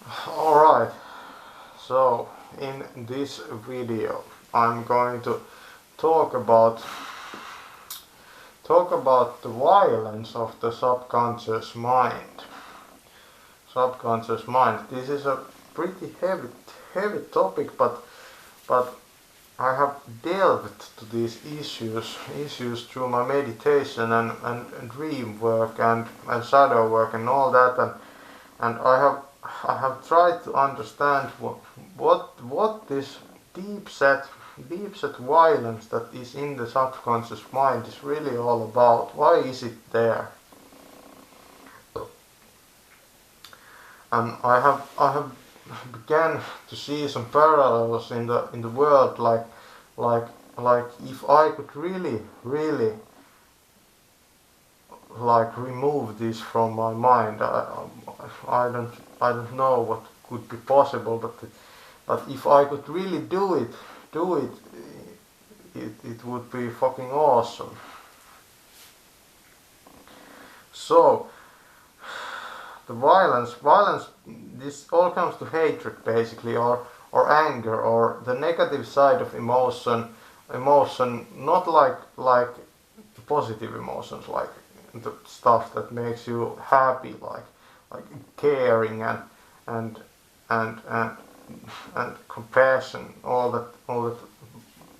Alright, so in this video I'm going to talk about the violence of the subconscious mind. Subconscious mind. This is a pretty heavy topic, but I have delved to these issues through my meditation and dream work and shadow work and all that, and I have tried to understand what this deep set violence that is in the subconscious mind is really all about. Why is it there? And I have began to see some parallels in the world, like if I could really like remove this from my mind. I don't know what could be possible, but if I could really do it, it would be fucking awesome. So the violence, this all comes to hatred basically, or anger, or the negative side of emotion, not like the positive emotions, like the stuff that makes you happy, like caring and and and and compassion, all that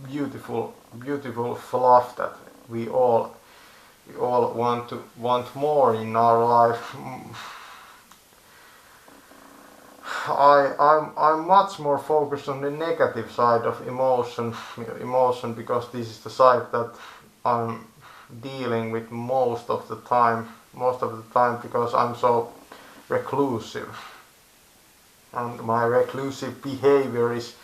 beautiful fluff that we all want more in our life. I'm much more focused on the negative side of emotion because this is the side that I'm dealing with most of the time because I'm so reclusive, and my reclusive behavior is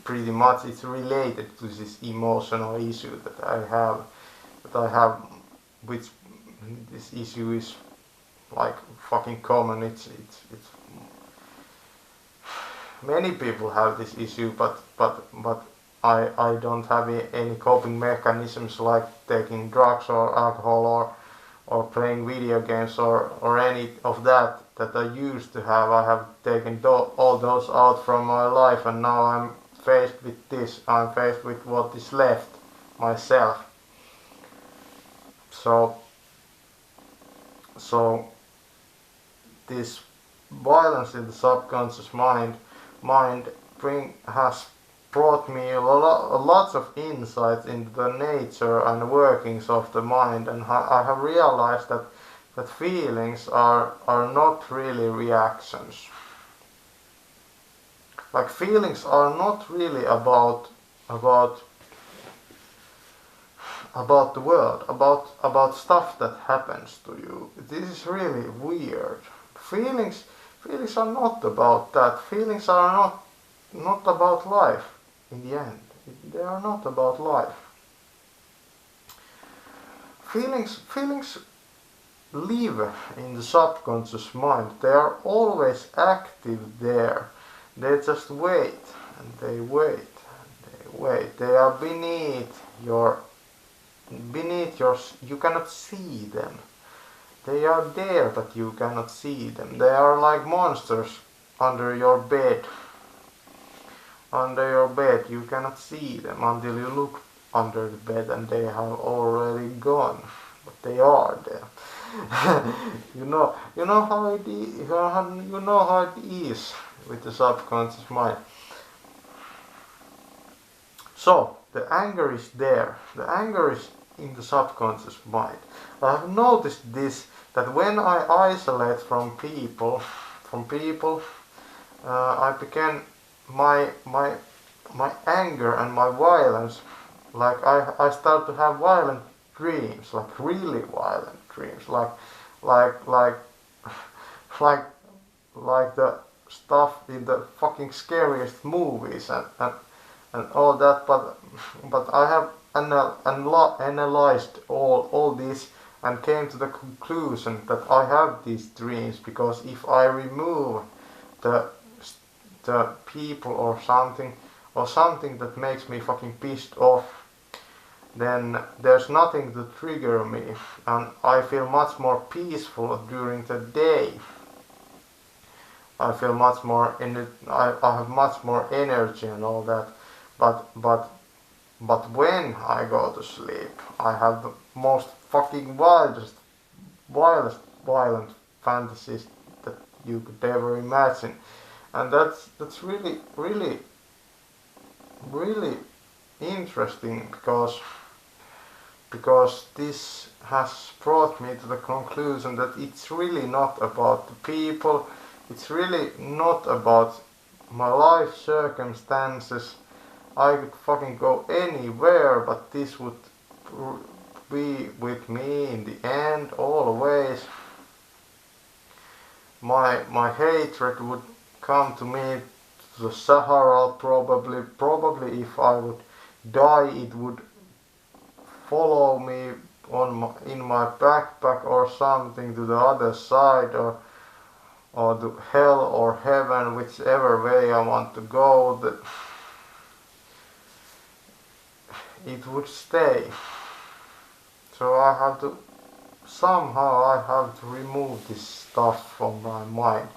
pretty much it's related to this emotional issue that I have, which this issue is like fucking common. It's many people have this issue, but I don't have any coping mechanisms like taking drugs or alcohol or playing video games or any of that I used to have. I have taken all those out from my life, and now I'm faced with this. I'm faced with what is left, myself. So this violence in the subconscious mind has brought me lots of insights into the nature and workings of the mind, and I have realized that feelings are not really reactions. Like feelings are not really about the world, about stuff that happens to you. This is really weird. Feelings are not about that. Feelings are not about life in the end. They are not about life. Feelings live in the subconscious mind. They are always active there. They just wait and they wait and they wait. They are beneath your you cannot see them. They are there, but you cannot see them. They are like monsters under your bed. Under your bed, you cannot see them until you look under the bed, and they have already gone. But they are there. you know how it is. You know how it is with the subconscious mind. So the anger is there. The anger is in the subconscious mind. I have noticed this, that when I isolate from people, I began my anger and my violence. Like I start to have violent dreams, like really violent dreams, like like the stuff in the fucking scariest movies and all that. But I have analyzed all this and came to the conclusion that I have these dreams because if I remove the people or something that makes me fucking pissed off, then there's nothing to trigger me, and I feel much more peaceful during the day. I feel much more I have much more energy and all that. But when I go to sleep, I have the most fucking wildest violent fantasies that you could ever imagine. And that's really interesting, because this has brought me to the conclusion that it's really not about the people, it's really not about my life circumstances. I could fucking go anywhere, but this would be with me in the end always. My hatred would come to me to the Sahara probably if I would die it would follow me in my backpack or something to the other side, or to hell or heaven, whichever way I want to go, that it would stay. So somehow I have to remove this stuff from my mind.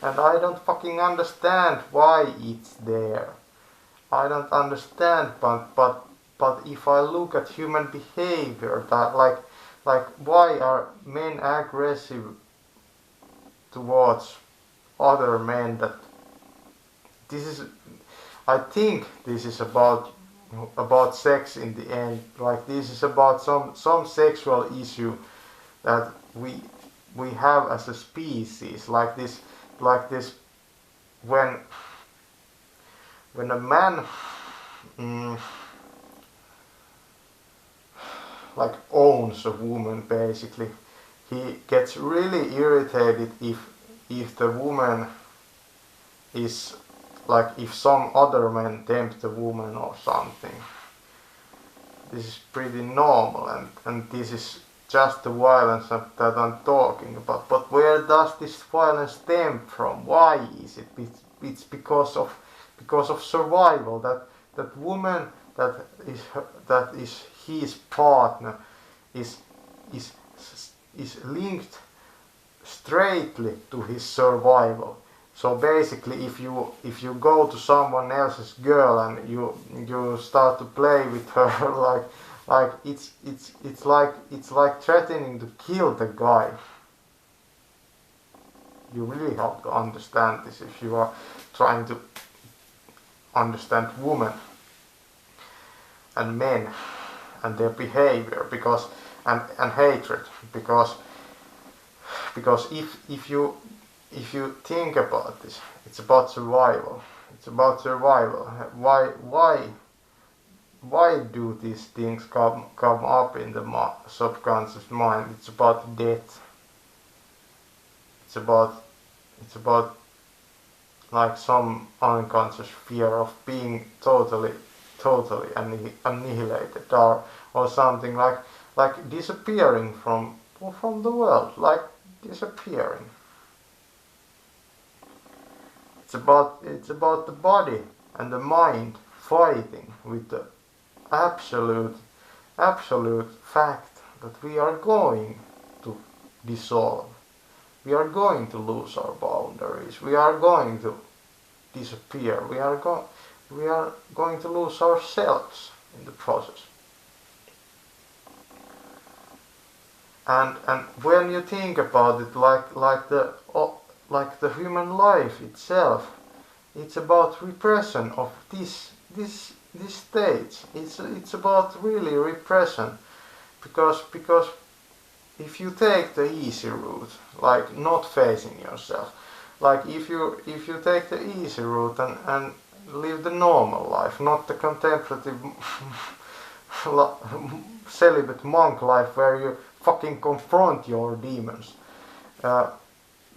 And I don't fucking understand why it's there. I don't understand, but if I look at human behavior, that like why are men aggressive towards other men? That this is, I think this is about sex in the end. Like this is about some sexual issue that we have as a species. Like this when a man like owns a woman, basically he gets really irritated if the woman is like, if some other man tempts a woman or something. This is pretty normal, and this is just the violence that I'm talking about. But where does this violence stem from? Why is it? It's because of survival. That woman that is his partner is linked straightly to his survival. So basically, if you go to someone else's girl and you start to play with her, like it's like threatening to kill the guy. You really have to understand this if you are trying to understand women and men and their behavior, because and hatred, because if you think about this, it's about survival. It's about survival. Why do these things come up in the subconscious mind? It's about death. It's about like some unconscious fear of being totally annihilated, or something like disappearing from the world, like disappearing. It's about the body and the mind fighting with the absolute fact that we are going to dissolve. We are going to lose our boundaries. We are going to disappear. We are going to lose ourselves in the process. And when you think about it, like the human life itself, it's about repression of this stage. It's about really repression, because if you take the easy route, like not facing yourself, like if you take the easy route and live the normal life, not the contemplative celibate monk life where you fucking confront your demons.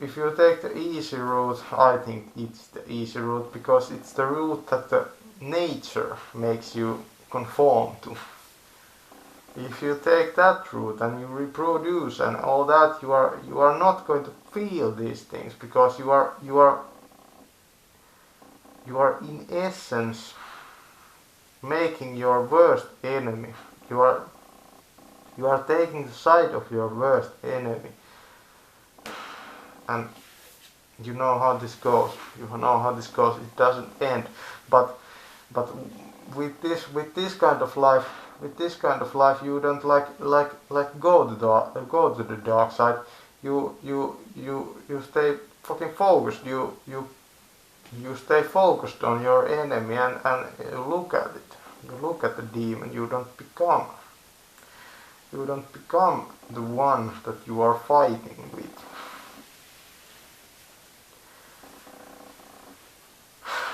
If you take the easy route, I think it's the easy route because it's the route that the nature makes you conform to. If you take that route and you reproduce and all that, you are not going to feel these things, because you are in essence making your worst enemy. You are taking the side of your worst enemy. And you know how this goes. You know how this goes. It doesn't end. But with this kind of life, you don't go to the dark side. You stay fucking focused. You stay focused on your enemy and you look at it. You look at the demon. You don't become the one that you are fighting with.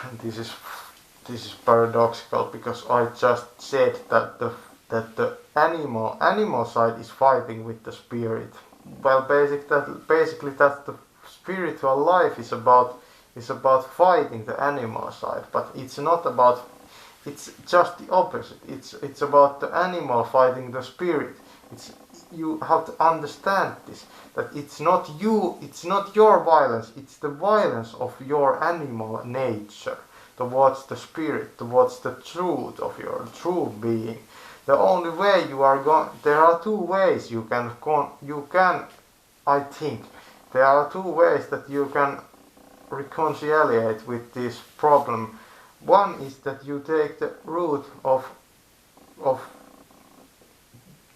And this is paradoxical because I just said that the animal side is fighting with the spirit. Well, basically that's the spiritual life is about fighting the animal side, but it's not about. It's just the opposite. It's about the animal fighting the spirit. You have to understand this, that it's not you, it's not your violence, it's the violence of your animal nature towards the spirit, towards the truth of your true being. The only way you are going, there are two ways I think, there are two ways that you can reconciliate with this problem. One is that you take the route of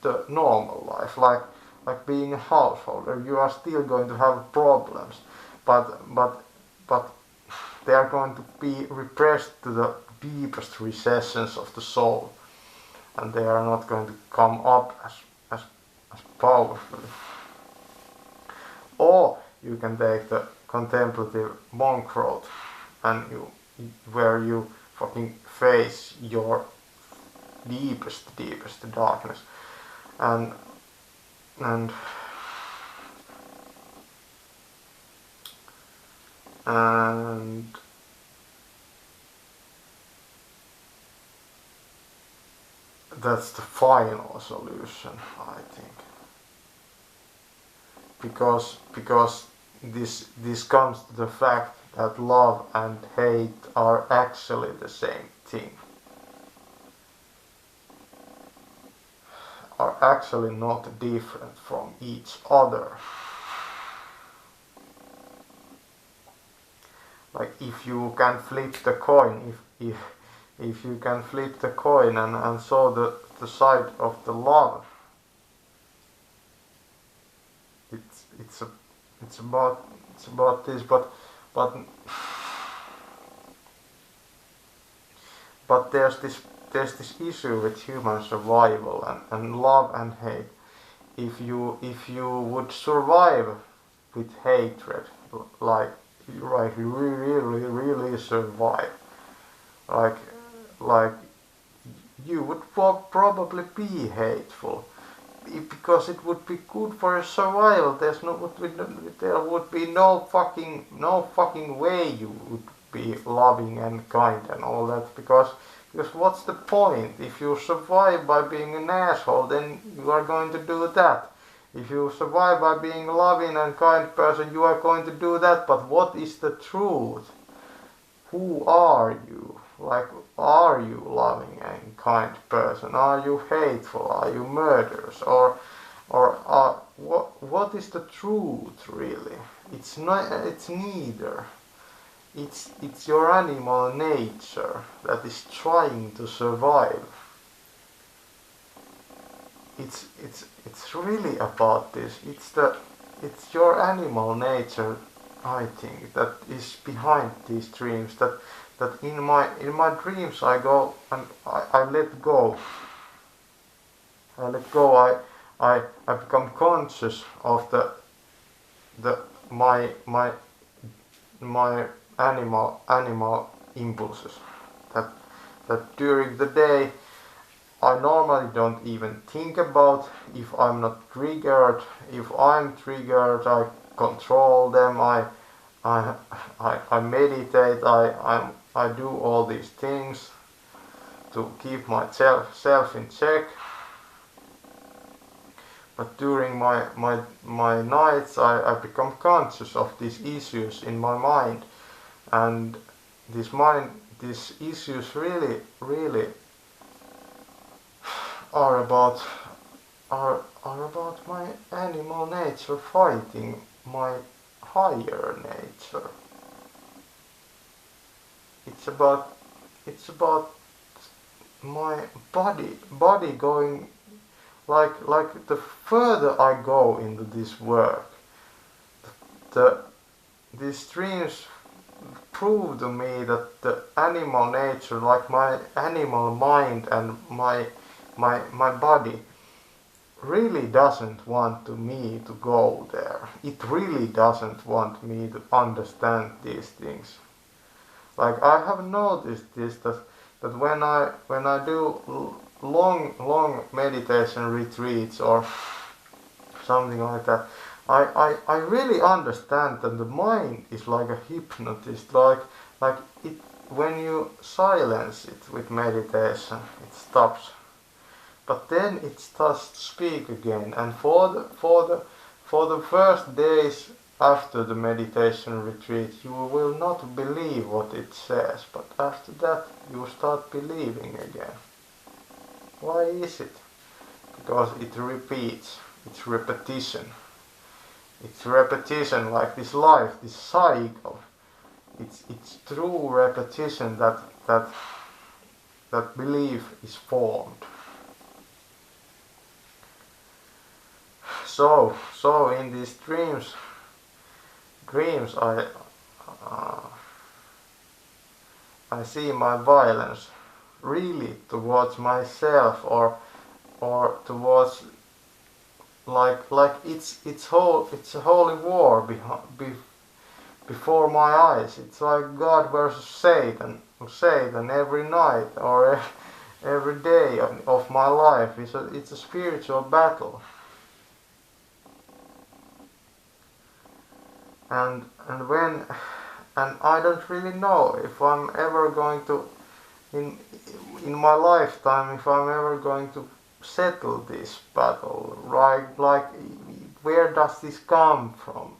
the normal life, like being a householder. You are still going to have problems, but they are going to be repressed to the deepest recessions of the soul, and they are not going to come up as powerfully. Or you can take the contemplative monk road, and where you fucking face your deepest darkness, and that's the final solution, I think, because this comes to the fact that love and hate are actually the same thing, are actually not different from each other. Like if you can flip the coin, if you can flip the coin and show the side of the love, it's about this, but there's this issue with human survival and love and hate. If you would survive with hatred, like really survive, like you would probably be hateful, because it would be good for your survival. There would be no fucking way you would be loving and kind and all that, because what's the point? If you survive by being an asshole, then you are going to do that. If you survive by being a loving and kind person, you are going to do that. But what is the truth? Who are you? Like, are you loving and kind person? Are you hateful? Are you murderous? Or what is the truth really? It's not. It's neither. It's your animal nature that is trying to survive. It's really about this. It's your animal nature, I think, that is behind these dreams. That in my dreams I go and I let go. I let go. I become conscious of my animal impulses. That during the day I normally don't even think about if I'm not triggered. If I'm triggered, I control them. I meditate. I do all these things to keep myself in check. But during my nights, I become conscious of these issues in my mind, and these issues really are about my animal nature fighting my higher nature. It's about my body going, like the further I go into this work, these dreams prove to me that the animal nature, like my animal mind and my body, really doesn't want me to go there. It really doesn't want me to understand these things. Like I have noticed this, that when I do long meditation retreats or something like that, I really understand that the mind is like a hypnotist, like it, when you silence it with meditation, it stops. But then it starts to speak again, and for the first days after the meditation retreat, you will not believe what it says, but after that you start believing again. Why is it? Because it repeats. It's repetition. It's repetition, like this life, this cycle. It's through repetition that belief is formed. So in these dreams I see my violence really towards myself, or towards, like it's a holy war before my eyes. It's like God versus Satan every night or every day of my life. It's a spiritual battle. And I don't really know if I'm ever going to, in my lifetime, if I'm ever going to settle this battle. Right? Like where does this come from?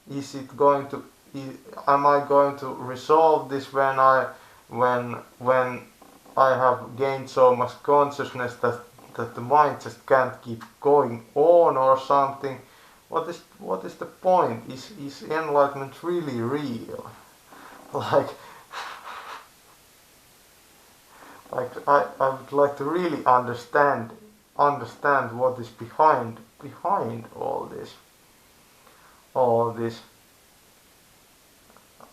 Is it going to? Am I going to resolve this when I have gained so much consciousness that the mind just can't keep going on or something? What is the point? Is enlightenment really real? Like I would like to really understand what is behind all this.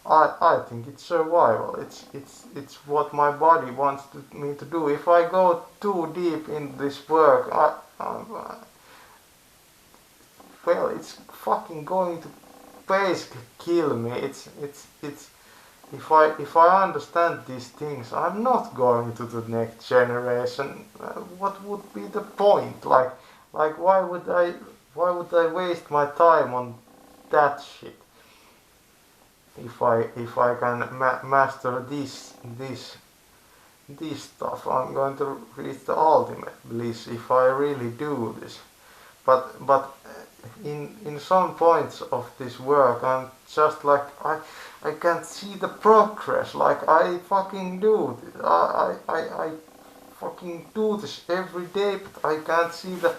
I think it's survival. It's what my body wants me to do. If I go too deep in this work, well, it's fucking going to basically kill me. It's if I understand these things, I'm not going to the next generation. What would be the point? Like why would I waste my time on that shit? If I can master this stuff, I'm going to reach the ultimate bliss if I really do this. But in some points of this work, I'm just like I can't see the progress. Like I fucking do this. I fucking do this every day, but I can't see the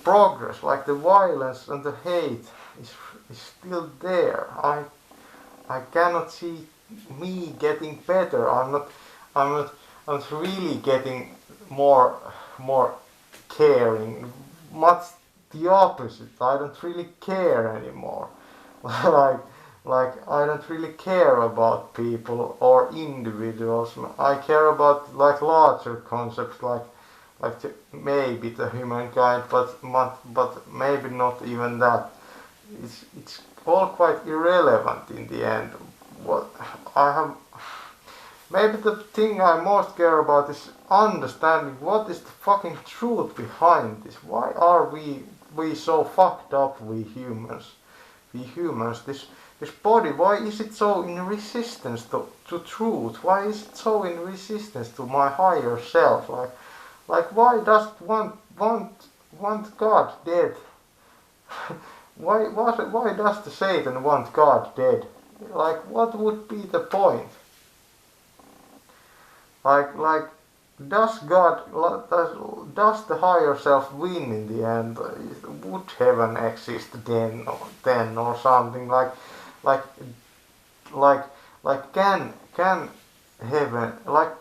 progress. Like the violence and the hate is still there. I cannot see me getting better. I'm not really getting more caring. Much the opposite. I don't really care anymore. like I don't really care about people or individuals. I care about like larger concepts, like maybe the humankind, but maybe not even that. It's all quite irrelevant in the end. What I have, maybe the thing I most care about is understanding what is the fucking truth behind this. Why are we so fucked up, we humans? This body, why is it so in resistance to truth? Why is it so in resistance to my higher self? Like why does it want God dead? Why does the Satan want God dead? Like what would be the point? Like does the higher self win in the end? Would heaven exist then or something like like can heaven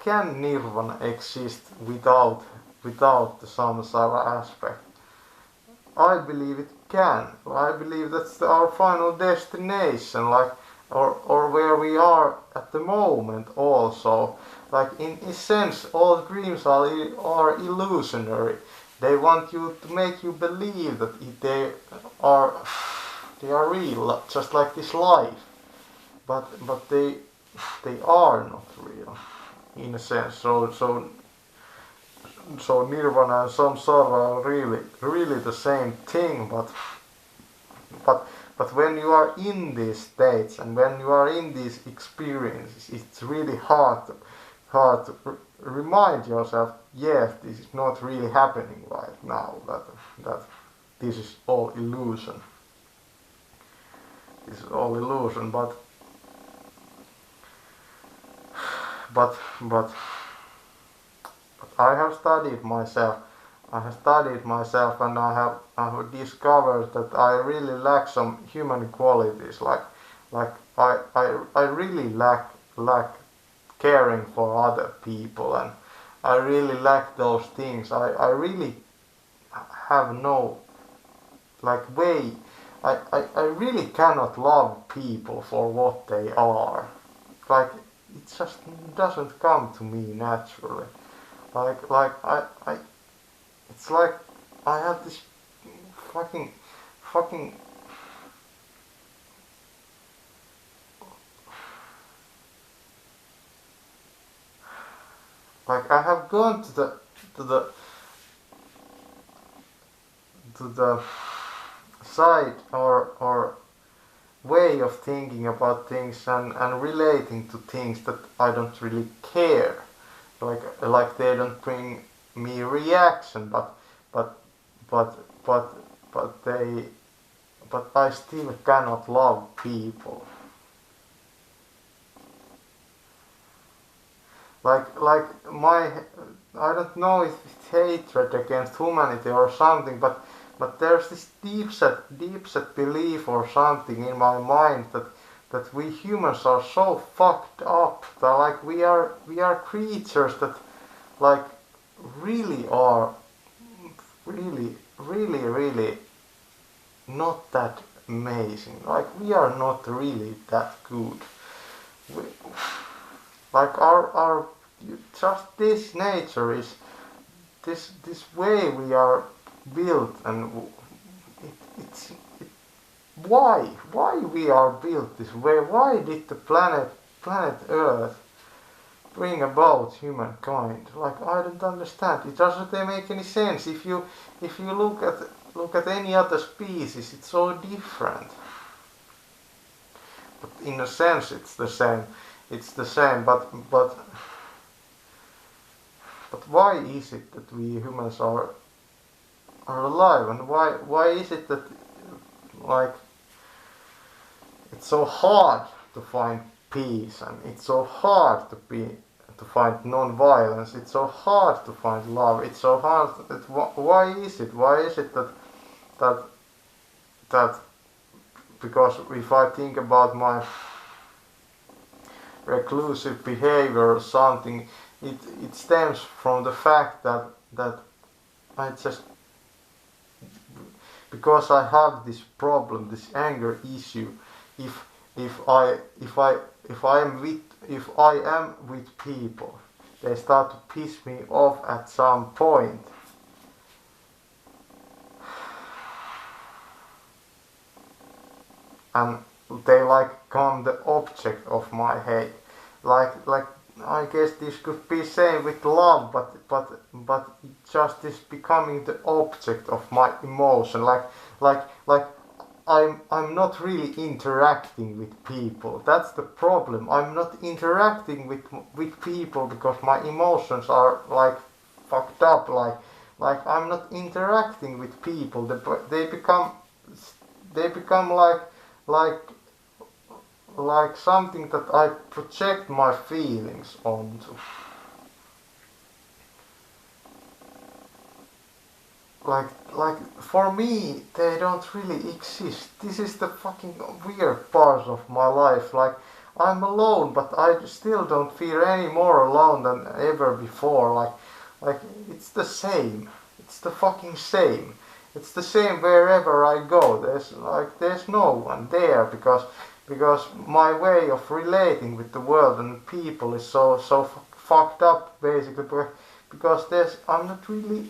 can nirvana exist without the samsara aspect? I believe it can. I believe that's our final destination, or where we are at the moment also. Like in a sense, all dreams are illusionary. They want you to make you believe that are they are real, just like this life. But they are not real in a sense. So nirvana and samsara are really the same thing, but but when you are in these states and when you are in these experiences, it's really hard to remind yourself, yes, this is not really happening right now, that this is all illusion. This is all illusion, but I have studied myself. I have studied myself, and I have discovered that I really lack some human qualities. Like I really lack caring for other people, and I really lack those things. I really have no way. I really cannot love people for what they are. Like it just doesn't come to me naturally. I it's like I have this fucking like I have gone to the to the side or way of thinking about things and relating to things that I don't really care. Like they don't bring me reaction, but but but but they but I still cannot love people. Like my I don't know if it's hatred against humanity or something, but there's this deep set belief or something in my mind that we humans are so fucked up that like we are creatures that like really are really not that amazing. Like we are not really that good. We, like our just this nature is this way we are built, and it's why we are built this way. Why did the planet Earth bring about humankind? Like I don't understand. It doesn't make any sense. If you look at any other species, it's so different. But in a sense, it's the same. It's the same. But why is it that we humans are alive, and why is it that like it's so hard to find peace, and it's so hard to find non-violence, it's so hard to find love, it's so hard that why is it that that because if I think about my reclusive behavior or something, it stems from the fact that I just because I have this problem, this anger issue. If I am with people, they start to piss me off at some point. And they like become the object of my hate. Like I guess this could be same with love, but it just is becoming the object of my emotion. Like I'm not really interacting with people. That's the problem. I'm not interacting with people because my emotions are like fucked up. Like I'm not interacting with people. They become like something that I project my feelings onto. like for me they don't really exist. This is the fucking weird part of my life. Like I'm alone, but I still don't feel any more alone than ever before. Like it's the same. It's the fucking same. It's the same wherever I go. There's no one there because my way of relating with the world and people is so fucked up basically because I'm not really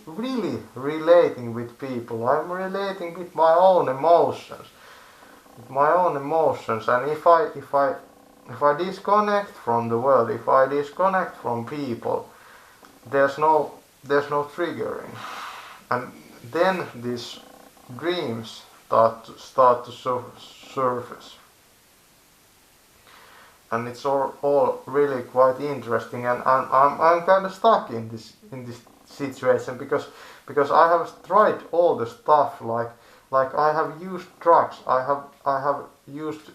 relating with people. I'm relating with my own emotions. With my own emotions, and if I disconnect from the world, if I disconnect from people, there's no triggering. And then these dreams start to surface. And it's all really quite interesting, and I'm kind of stuck in this situation because I have tried all the stuff like I have used drugs, I have used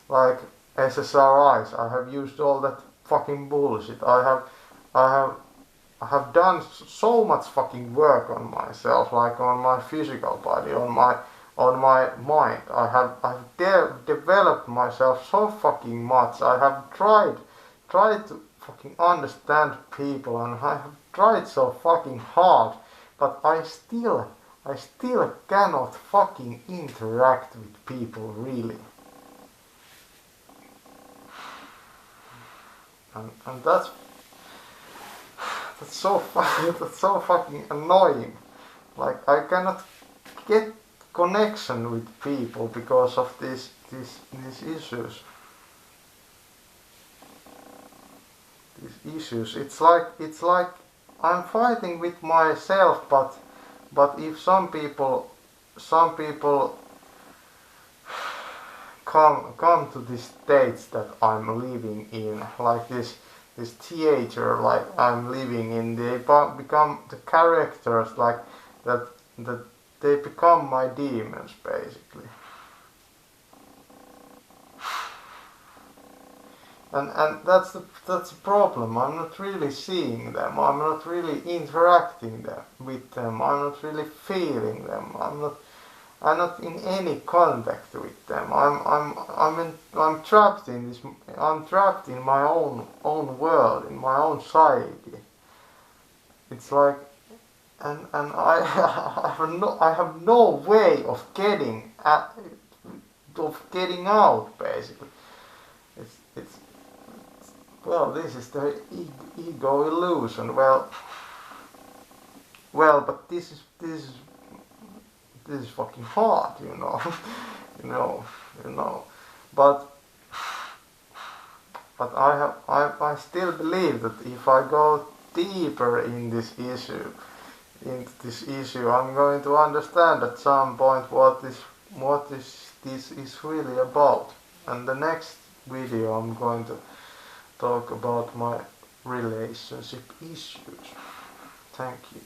like SSRIs, I have used all that fucking bullshit, I have done so much fucking work on myself, like on my physical body, on my mind. I've developed myself so fucking much. I have tried to fucking understand people, and I have tried so fucking hard, but I still cannot fucking interact with people really. And that's so fucking annoying. Like I cannot get connection with people because of these issues. These issues. It's like I'm fighting with myself, but if some people come to this stage that I'm living in, like this theater like I'm living in, they become the characters like that they become my demons basically. And that's the problem. I'm not really seeing them. I'm not really interacting with them. I'm not really feeling them. I'm not in any contact with them. I'm trapped in this. I'm trapped in my own world, in my own psyche. It's like, and I I have no way of getting out basically. It's well, this is the ego illusion. But this is fucking hard, you know. you know. But I still believe that if I go deeper in this issue, I'm going to understand at some point what this is really about. And the next video I'm going to talk about my relationship issues. Thank you.